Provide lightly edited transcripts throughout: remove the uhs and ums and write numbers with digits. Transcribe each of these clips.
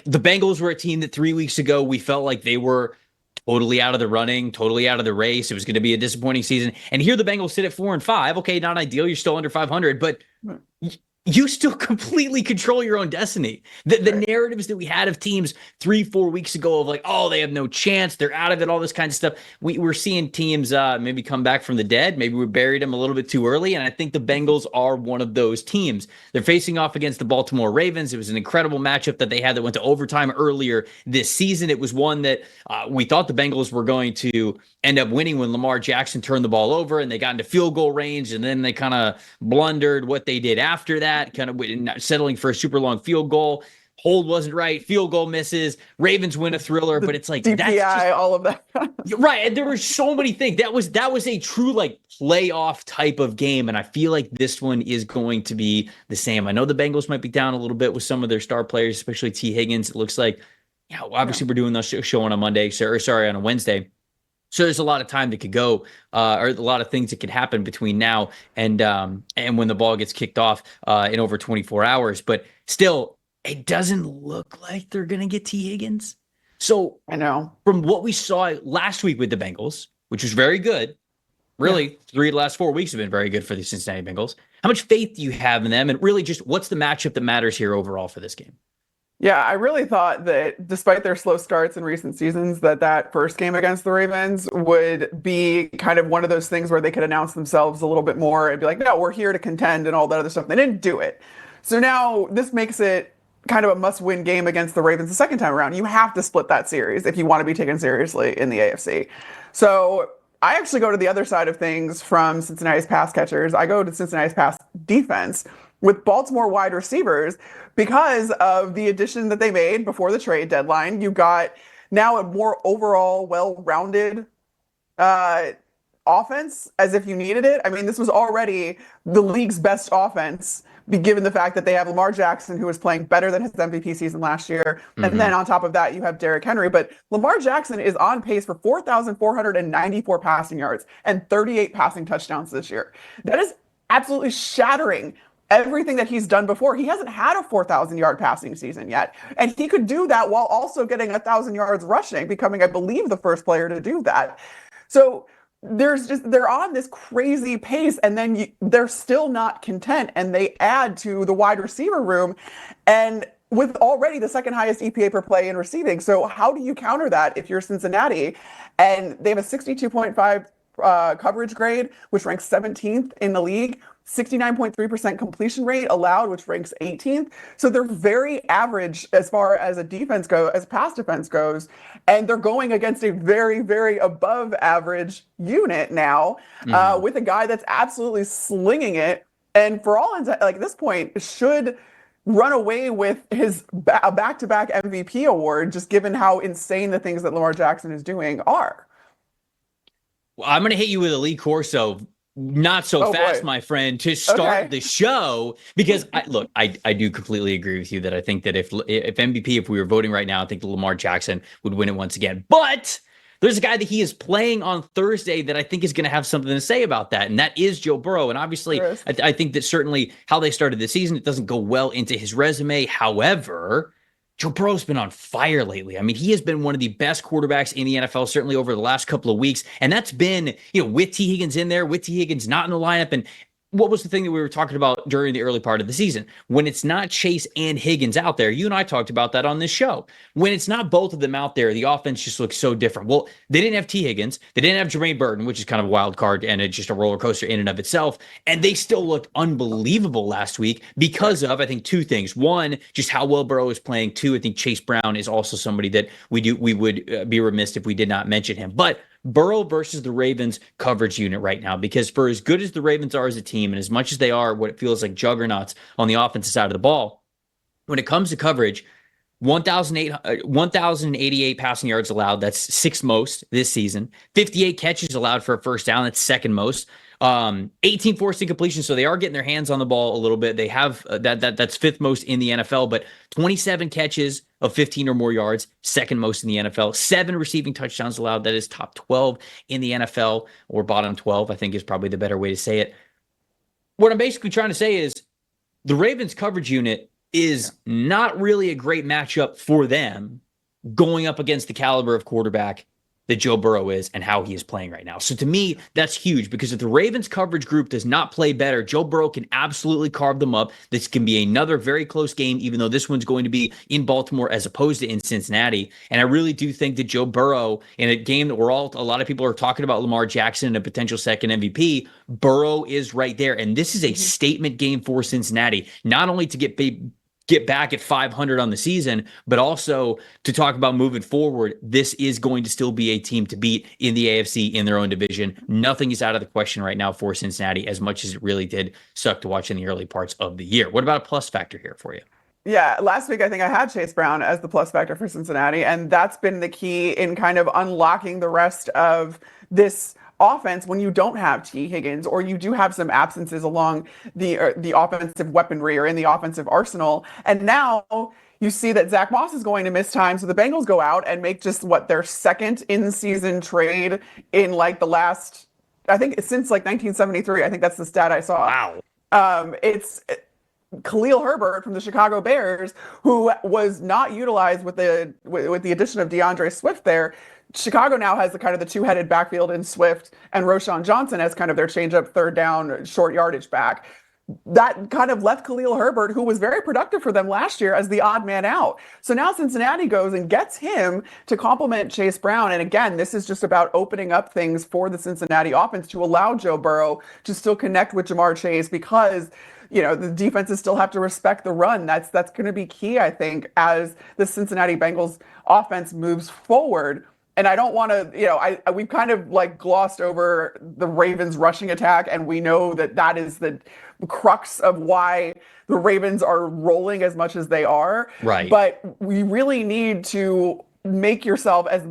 the Bengals were a team that 3 weeks ago we felt like they were totally out of the running, totally out of the race. It was going to be a disappointing season. And here the Bengals sit at 4-5. Okay, not ideal. You're still under 500, but you still completely control your own destiny. The narratives that we had of teams 3-4 weeks ago of like, oh, they have no chance, they're out of it, all this kind of stuff. We're seeing teams maybe come back from the dead. Maybe we buried them a little bit too early. And I think the Bengals are one of those teams. They're facing off against the Baltimore Ravens. It was an incredible matchup that they had that went to overtime earlier this season. It was one that we thought the Bengals were going to end up winning when Lamar Jackson turned the ball over and they got into field goal range, and then they kind of blundered what they did after that, kind of settling for a super long field goal. Hold wasn't right. Field goal misses. Ravens win a thriller, but it's like DPI, that's just, all of that. right. And there were so many things. That was a true like playoff type of game, and I feel like this one is going to be the same. I know the Bengals might be down a little bit with some of their star players, especially T. Higgins. It looks like, obviously we're doing the show on a Monday, on a Wednesday. So there's a lot of time that could go, or a lot of things that could happen between now and when the ball gets kicked off in over 24 hours. But still, it doesn't look like they're going to get T. Higgins. So I know from what we saw last week with the Bengals, which was very good, really 3 of the last 4 weeks have been very good for the Cincinnati Bengals. How much faith do you have in them? And really just what's the matchup that matters here overall for this game? Yeah, I really thought that despite their slow starts in recent seasons, that first game against the Ravens would be kind of one of those things where they could announce themselves a little bit more and be like, no, we're here to contend and all that other stuff. They didn't do it. So now this makes it kind of a must-win game against the Ravens the second time around. You have to split that series if you want to be taken seriously in the AFC. So I actually go to the other side of things from Cincinnati's pass catchers. I go to Cincinnati's pass defense with Baltimore wide receivers because of the addition that they made before the trade deadline. You got now a more overall well-rounded offense as if you needed it. I mean, this was already the league's best offense, given the fact that they have Lamar Jackson, who was playing better than his MVP season last year. Mm-hmm. And then on top of that, you have Derrick Henry. But Lamar Jackson is on pace for 4,494 passing yards and 38 passing touchdowns this year. That is absolutely shattering everything that he's done before. He hasn't had a 4,000-yard passing season yet. And he could do that while also getting 1,000 yards rushing, becoming, I believe, the first player to do that. So they're on this crazy pace, and then they're still not content, and they add to the wide receiver room, and with already the second highest EPA per play in receiving. So how do you counter that if you're Cincinnati? And they have a 62.5 coverage grade, which ranks 17th in the league. 69.3% completion rate allowed, which ranks 18th. So they're very average as far as as pass defense goes. And they're going against a very, very above average unit now, with a guy that's absolutely slinging it. And for all intents, like this point, should run away with his back-to-back MVP award, just given how insane the things that Lamar Jackson is doing are. Well, I'm going to hit you with a Lee Corso. Not so fast, boy. My friend, to start the show, because I do completely agree with you that I think that if MVP, if we were voting right now, I think Lamar Jackson would win it once again. But there's a guy that he is playing on Thursday that I think is going to have something to say about that, and that is Joe Burrow. And obviously, I think that certainly how they started the season, it doesn't go well into his resume. However, Joe Burrow's been on fire lately. I mean, he has been one of the best quarterbacks in the NFL, certainly over the last couple of weeks. And that's been, with T. Higgins in there, with T. Higgins not in the lineup. And what was the thing that we were talking about during the early part of the season? When it's not Chase and Higgins out there, you and I talked about that on this show. When it's not both of them out there, the offense just looks so different. Well, they didn't have T. Higgins. They didn't have Jermaine Burton, which is kind of a wild card and it's just a roller coaster in and of itself. And they still looked unbelievable last week because of, I think, two things. One, just how well Burrow is playing. Two, I think Chase Brown is also somebody that we would be remiss if we did not mention him. But Burrow versus the Ravens coverage unit right now, because for as good as the Ravens are as a team and as much as they are what it feels like juggernauts on the offensive side of the ball, when it comes to coverage, 1,088 passing yards allowed. That's sixth most this season. 58 catches allowed for a first down. That's second most. 18 forced incompletions, so they are getting their hands on the ball a little bit. They have that's fifth most in the NFL, but 27 catches of 15 or more yards, second most in the NFL. 7 receiving touchdowns allowed. That is top 12 in the NFL, or bottom 12, I think is probably the better way to say it. What I'm basically trying to say is the Ravens coverage unit is not really a great matchup for them going up against the caliber of quarterback that Joe Burrow is and how he is playing right now. So to me, that's huge because if the Ravens coverage group does not play better, Joe Burrow can absolutely carve them up. This can be another very close game, even though this one's going to be in Baltimore as opposed to in Cincinnati. And I really do think that Joe Burrow, in a game that a lot of people are talking about Lamar Jackson and a potential second MVP, Burrow is right there. And this is a statement game for Cincinnati, not only to get back at 500 on the season, but also to talk about moving forward. This is going to still be a team to beat in the AFC in their own division. Nothing is out of the question right now for Cincinnati, as much as it really did suck to watch in the early parts of the year. What about a plus factor here for you? Yeah, last week I think I had Chase Brown as the plus factor for Cincinnati, and that's been the key in kind of unlocking the rest of this offense when you don't have T. Higgins or you do have some absences along the offensive weaponry or in the offensive arsenal. And now you see that Zach Moss is going to miss time, so the Bengals go out and make just their second in-season trade in like the last, I think since like 1973. I think that's the stat I saw. Wow. It's Khalil Herbert from the Chicago Bears, who was not utilized with the addition of DeAndre Swift there. Chicago now has the kind of the two-headed backfield in Swift and Roschon Johnson as kind of their change-up third down short yardage back. That kind of left Khalil Herbert, who was very productive for them last year, as the odd man out. So now Cincinnati goes and gets him to complement Chase Brown. And again, this is just about opening up things for the Cincinnati offense to allow Joe Burrow to still connect with Jamar Chase because the defenses still have to respect the run. That's going to be key, I think, as the Cincinnati Bengals offense moves forward. And I don't want to, we've kind of like glossed over the Ravens rushing attack, and we know that is the crux of why the Ravens are rolling as much as they are. Right. But we really need to make yourself as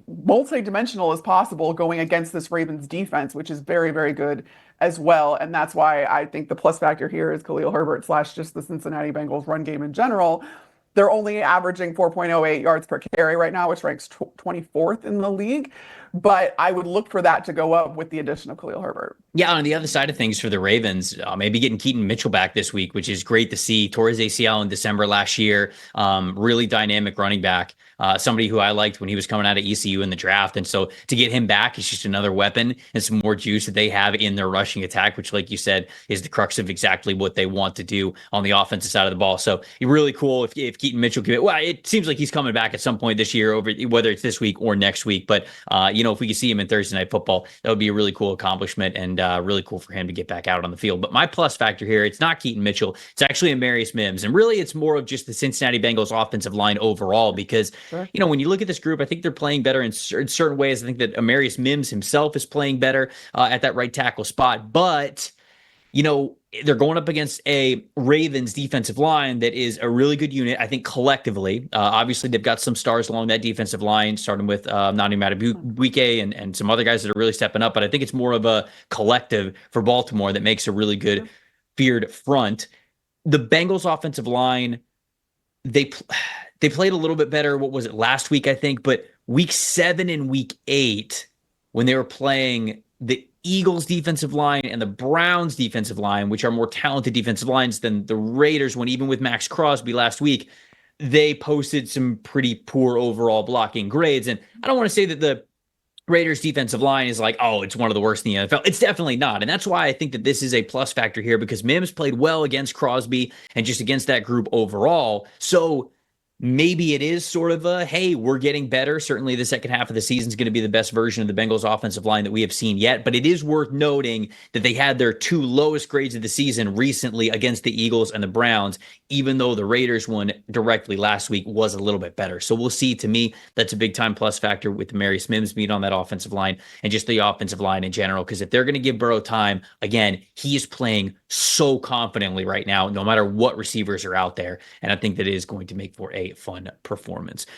multidimensional as possible going against this Ravens defense, which is very, very good as well. And that's why I think the plus factor here is Khalil Herbert / just the Cincinnati Bengals run game in general. They're only averaging 4.08 yards per carry right now, which ranks 24th in the league. But I would look for that to go up with the addition of Khalil Herbert. Yeah, on the other side of things for the Ravens, maybe getting Keaton Mitchell back this week, which is great to see. Tore his ACL in December last year. Really dynamic running back. Somebody who I liked when he was coming out of ECU in the draft. And so to get him back is just another weapon and some more juice that they have in their rushing attack, which, like you said, is the crux of exactly what they want to do on the offensive side of the ball. So really cool if Keaton Mitchell can. Well, it seems like he's coming back at some point this year, whether it's this week or next week. But if we can see him in Thursday Night Football, that would be a really cool accomplishment and really cool for him to get back out on the field. But my plus factor here, it's not Keaton Mitchell. It's actually Amarius Mims. And really, it's more of just the Cincinnati Bengals offensive line overall because, Sure. When you look at this group, I think they're playing better in certain ways. I think that Amarius Mims himself is playing better at that right tackle spot. But, they're going up against a Ravens defensive line that is a really good unit, I think, collectively. Obviously, they've got some stars along that defensive line, starting with Nani Madubuike and some other guys that are really stepping up. But I think it's more of a collective for Baltimore that makes a really good feared front. The Bengals offensive line, they played a little bit better. What was it, last week, I think? But week 7 and week 8, when they were playing the Eagles defensive line and the Browns defensive line, which are more talented defensive lines than the Raiders, when even with Max Crosby last week, they posted some pretty poor overall blocking grades. And I don't want to say that the Raiders defensive line is like, oh, it's one of the worst in the NFL. It's definitely not. And that's why I think that this is a plus factor here, because Mims played well against Crosby and just against that group overall. So maybe it is sort of a, hey, we're getting better. Certainly the second half of the season is going to be the best version of the Bengals offensive line that we have seen yet. But it is worth noting that they had their 2 lowest grades of the season recently against the Eagles and the Browns, even though the Raiders one directly last week was a little bit better. So we'll see. To me, that's a big time plus factor with Amarius Mims being on that offensive line and just the offensive line in general. Because if they're going to give Burrow time, again, he is playing so confidently right now, no matter what receivers are out there. And I think that it is going to make for a fun performance.